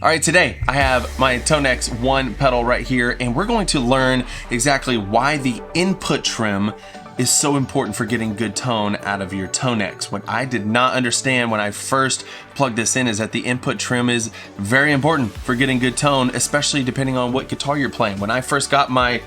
All right, today I have my Tonex 1 pedal right here, and we're going to learn exactly why the input trim is so important for getting good tone out of your Tonex. What I did not understand when I first plugged this in is that the input trim is very important for getting good tone, especially depending on what guitar you're playing. When I first got my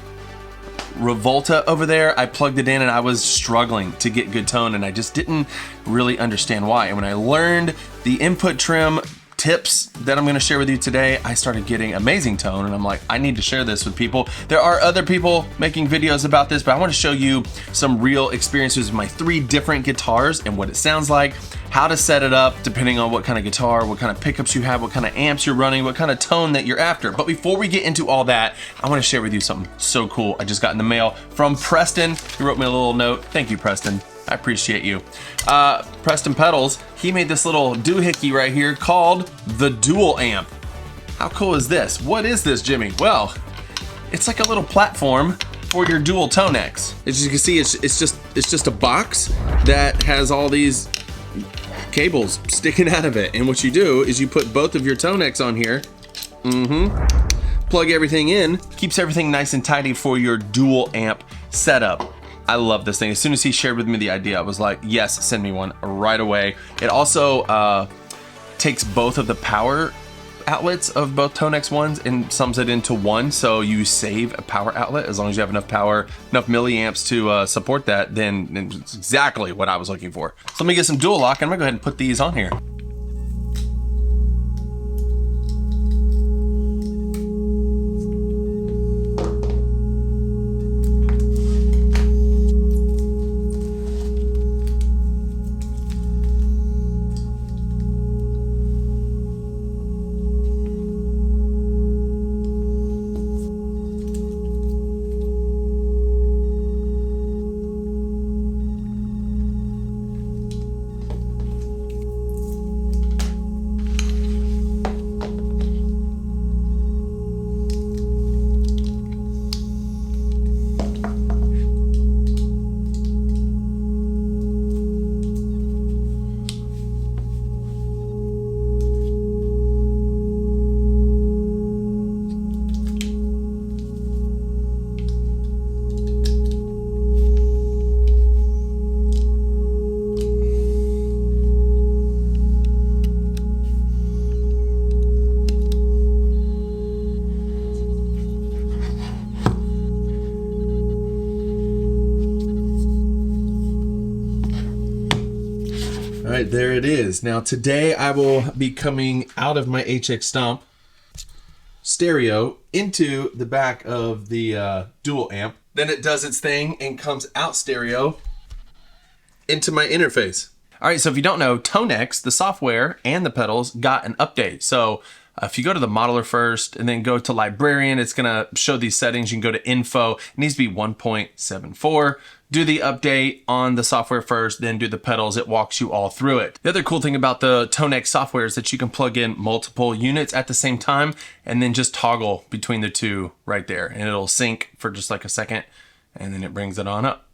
Revolta over there, I plugged it in and I was struggling to get good tone, and I just didn't really understand why. And when I learned the input trim tips that I'm going to share with you today, I started getting amazing tone, and I'm like, I need to share this with people. There are other people making videos about this, but I want to show you some real experiences with my 3 different guitars and what it sounds like, how to set it up depending on what kind of guitar, what kind of pickups you have, what kind of amps you're running, what kind of tone that you're after. But before we get into all that, I want to share with you something so cool I just got in the mail from Preston. He wrote me a little note. Thank you, Preston. I appreciate you. Preston Pedals, he made this little doohickey right here called the Dual Amp. How cool is this? What is this, Jimmy? Well, it's like a little platform for your dual Tonex. As you can see, it's just a box that has all these cables sticking out of it. And what you do is you put both of your Tonex on here. Plug everything in, keeps everything nice and tidy for your dual amp setup. I love this thing. As soon as he shared with me the idea, I was like, yes, send me one right away. It also takes both of the power outlets of both Tonex ones and sums it into one, so you save a power outlet. As long as you have enough power, enough milliamps to support that, then it's exactly what I was looking for. So let me get some dual lock, and I'm gonna go ahead and put these on here. All right, there it is. Now today I will be coming out of my HX Stomp stereo into the back of the dual amp. Then it does its thing and comes out stereo into my interface. All right, so if you don't know, Tonex, the software and the pedals got an update. So if you go to the modeler first and then go to librarian, it's gonna show these settings. You can go to info. It needs to be 1.74. Do the update on the software first, then do the pedals. It walks you all through it. The other cool thing about the Tonex software is that you can plug in multiple units at the same time and then just toggle between the two right there. And it'll sync for just like a second and then it brings it on up.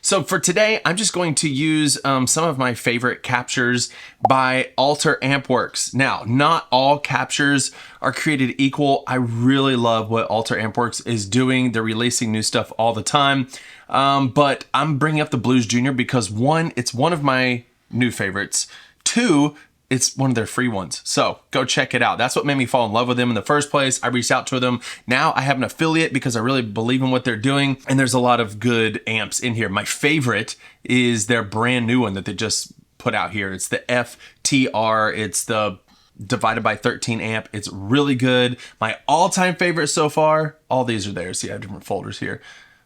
So for today, I'm just going to use some of my favorite captures by Alter Ampworks. Now, not all captures are created equal. I really love what Alter Ampworks is doing. They're releasing new stuff all the time. But I'm bringing up the Blues Junior because 1, it's one of my new favorites. 2, it's one of their free ones. So go check it out. That's what made me fall in love with them in the first place. I reached out to them. Now I have an affiliate because I really believe in what they're doing. And there's a lot of good amps in here. My favorite is their brand new one that they just put out here. It's the FTR. It's the divided by 13 amp. It's really good. My all-time favorite so far, all these are there. See, I have different folders here.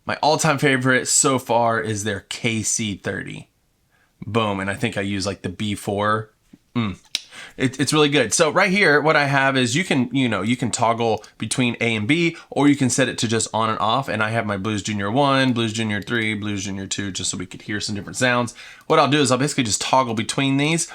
My all-time favorite so far is their KC30. Boom. And I think I use like the B4. It's really good. So right here, what I have is you can toggle between A and B, or you can set it to just on and off. And I have my Blues Junior 1, Blues Junior 3, Blues Junior 2, just so we could hear some different sounds. What I'll do is I'll basically just toggle between these.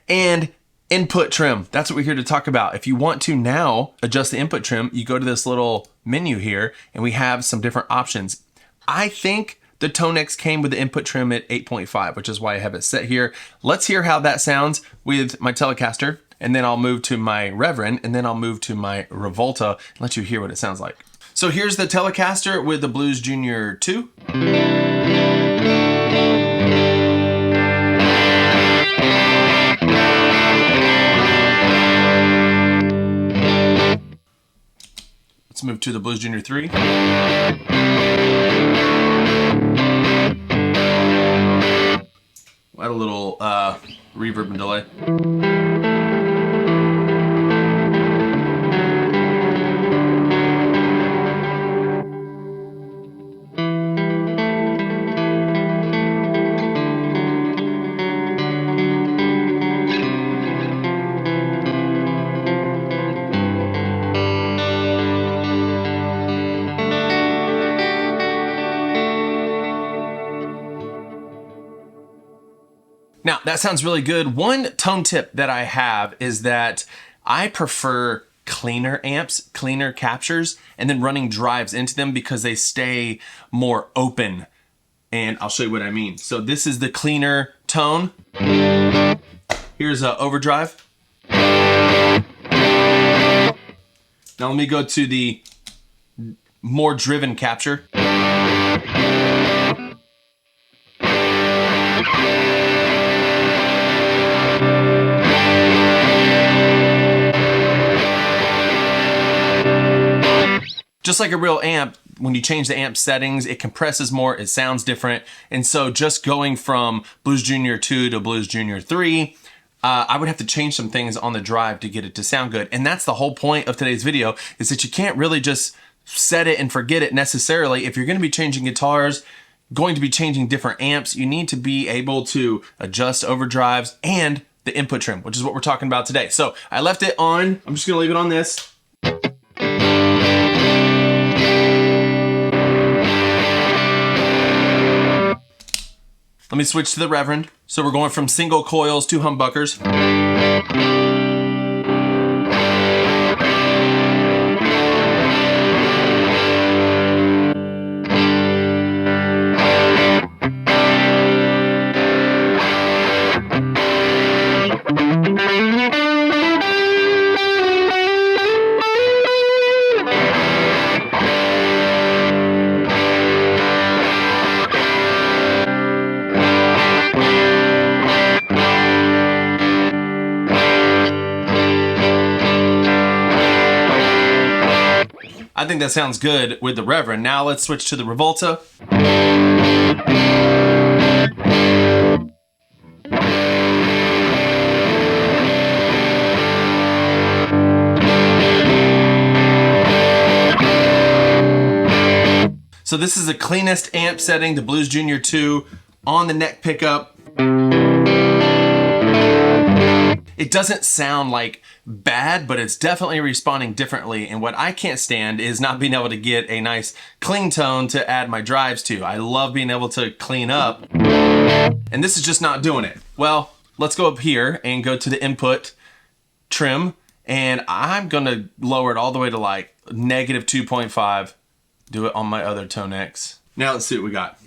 And input trim, that's what we're here to talk about. If you want to now adjust the input trim, you go to this little menu here and we have some different options. I think the Tonex came with the input trim at 8.5, which is why I have it set here. Let's hear how that sounds with my Telecaster and then I'll move to my Reverend, and then I'll move to my Revolta and let you hear what it sounds like. So here's the Telecaster with the Blues Junior 2. Let's move to the Blues Junior 3. We'll add a little reverb and delay. Now, that sounds really good. One tone tip that I have is that I prefer cleaner amps, cleaner captures, and then running drives into them because they stay more open. And I'll show you what I mean. So this is the cleaner tone. Here's an overdrive. Now let me go to the more driven capture. Just like a real amp, when you change the amp settings, it compresses more, it sounds different. And so just going from Blues Junior 2 to Blues Junior 3, I would have to change some things on the drive to get it to sound good. And that's the whole point of today's video, is that you can't really just set it and forget it necessarily. If you're gonna be changing guitars, going to be changing different amps, you need to be able to adjust overdrives and the input trim, which is what we're talking about today. So I left it on, I'm just gonna leave it on this. Let me switch to the Reverend. So we're going from single coils to humbuckers. I think that sounds good with the Reverend. Now let's switch to the Revolta. So this is the cleanest amp setting, the Blues Junior 2 on the neck pickup. It doesn't sound like bad, but it's definitely responding differently. And what I can't stand is not being able to get a nice clean tone to add my drives to. I love being able to clean up, and this is just not doing it. Well, let's go up here and go to the input trim, and I'm gonna lower it all the way to like -2.5. Do it on my other Tonex. Now let's see what we got.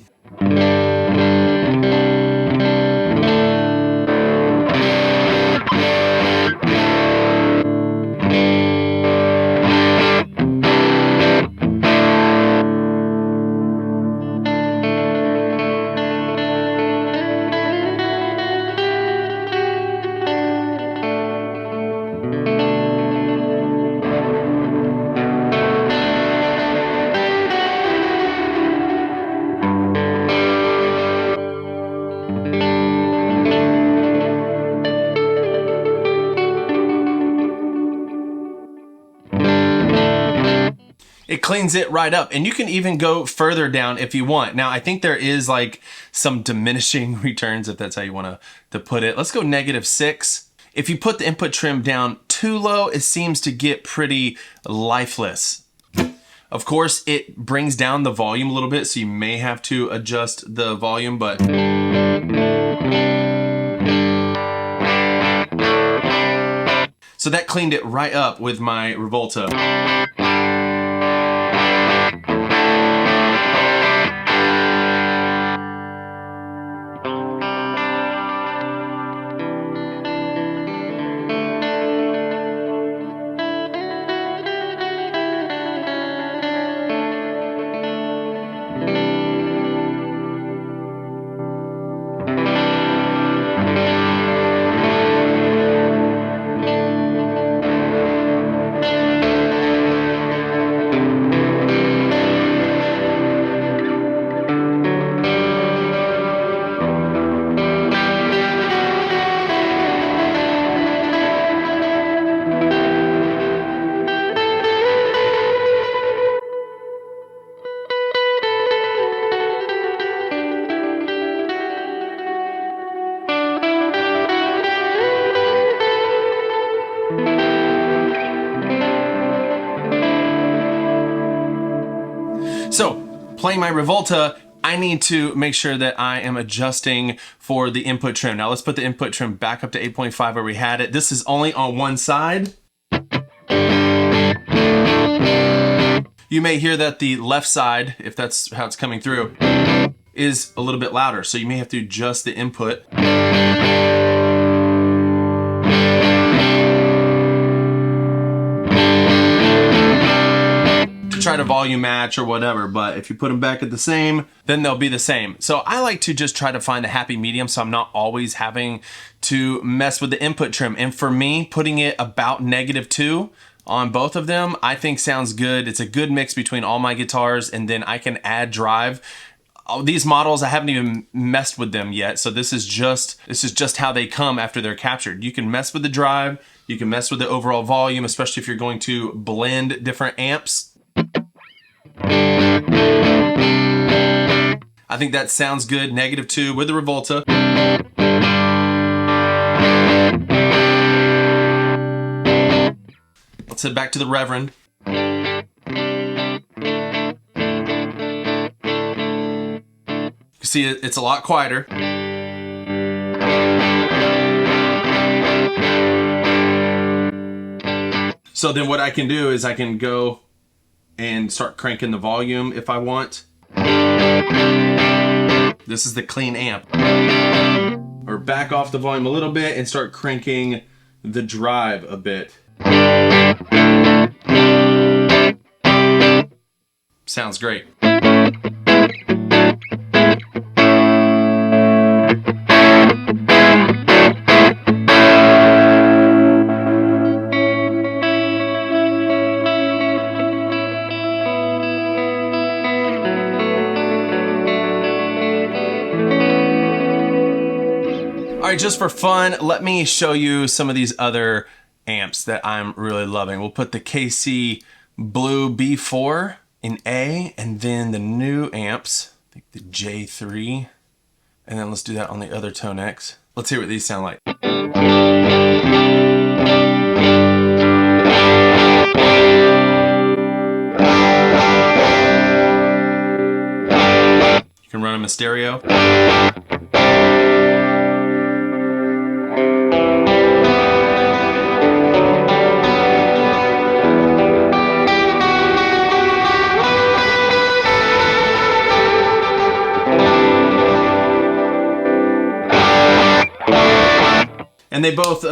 It cleans it right up, and you can even go further down if you want. Now, I think there is like some diminishing returns, if that's how you want to put it. Let's go -6. If you put the input trim down too low, it seems to get pretty lifeless. Of course, it brings down the volume a little bit, so you may have to adjust the volume, but so that cleaned it right up with my Revolta. So, playing my Revolta, I need to make sure that I am adjusting for the input trim. Now let's put the input trim back up to 8.5 where we had it. This is only on one side. You may hear that the left side, if that's how it's coming through, is a little bit louder. So you may have to adjust the input. Try to volume match or whatever, but if you put them back at the same, then they'll be the same. So I like to just try to find a happy medium so I'm not always having to mess with the input trim. And for me, putting it about -2 on both of them, I think sounds good. It's a good mix between all my guitars, and then I can add drive. These models, I haven't even messed with them yet, so this is just how they come after they're captured. You can mess with the drive, you can mess with the overall volume, especially if you're going to blend different amps. I think that sounds good, -2 with the Revolta. Let's head back to the Reverend. You see, it's a lot quieter. So then what I can do is I can go and start cranking the volume if I want. This is the clean amp. Or back off the volume a little bit and start cranking the drive a bit. Sounds great. All right, just for fun, let me show you some of these other amps that I'm really loving. We'll put the KC Blue B4 in A, and then the new amps, I think the J3, and then let's do that on the other Tonex. Let's hear what these sound like. You can run them in stereo. And they both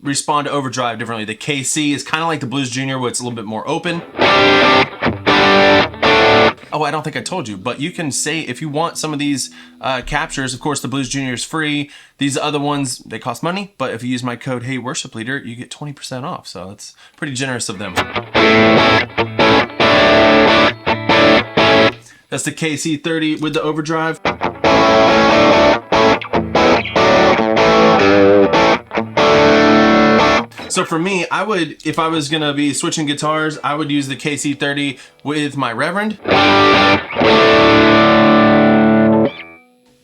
respond to overdrive differently. The KC is kind of like the Blues Junior, where it's a little bit more open. Oh, I don't think I told you, but you can say if you want some of these captures, of course the Blues Junior is free. These other ones, they cost money, but if you use my code Hey Worship Leader, you get 20% off. So that's pretty generous of them. That's the KC30 with the overdrive. So for me, I would, if I was gonna be switching guitars, I would use the KC30 with my Reverend.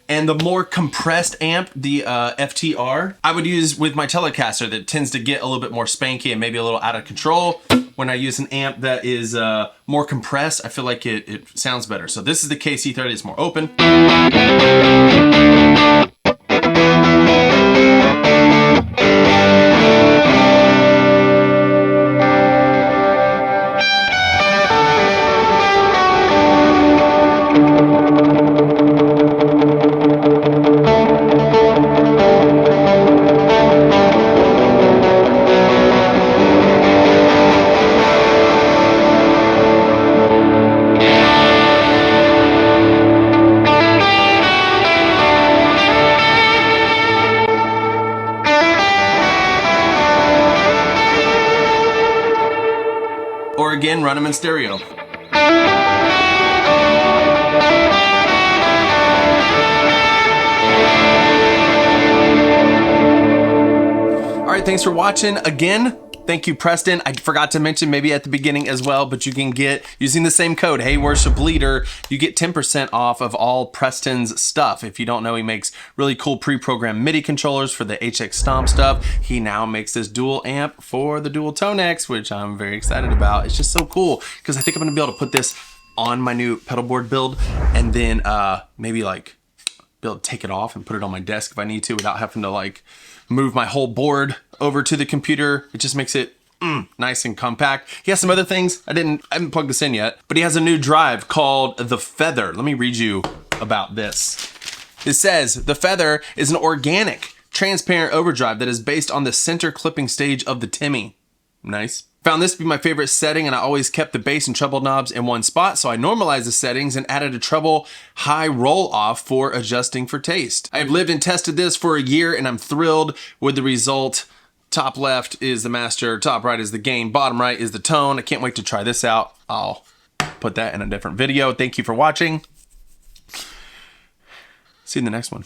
And the more compressed amp, the FTR, I would use with my Telecaster that tends to get a little bit more spanky and maybe a little out of control. When I use an amp that is more compressed, I feel like it sounds better. So this is the KC30, it's more open. Or again, run them in stereo. All right, thanks for watching. Again, thank you, Preston. I forgot to mention maybe at the beginning as well, but you can get, using the same code, Hey Worship Leader, you get 10% off of all Preston's stuff. If you don't know, he makes really cool pre-programmed MIDI controllers for the HX Stomp stuff. He now makes this dual amp for the dual Tonex, which I'm very excited about. It's just so cool because I think I'm gonna be able to put this on my new pedalboard build, and then maybe like be able to take it off and put it on my desk if I need to without having to like move my whole board over to the computer. It just makes it nice and compact. He has some other things. I haven't plugged this in yet, but he has a new drive called the Feather. Let me read you about this. It says, the Feather is an organic, transparent overdrive that is based on the center clipping stage of the Timmy. Nice. Found this to be my favorite setting, and I always kept the bass and treble knobs in one spot, so I normalized the settings and added a treble high roll off for adjusting for taste. I've lived and tested this for a year, and I'm thrilled with the result. Top left is the master, top right is the gain, bottom right is the tone. I can't wait to try this out. I'll put that in a different video. Thank you for watching. See you in the next one.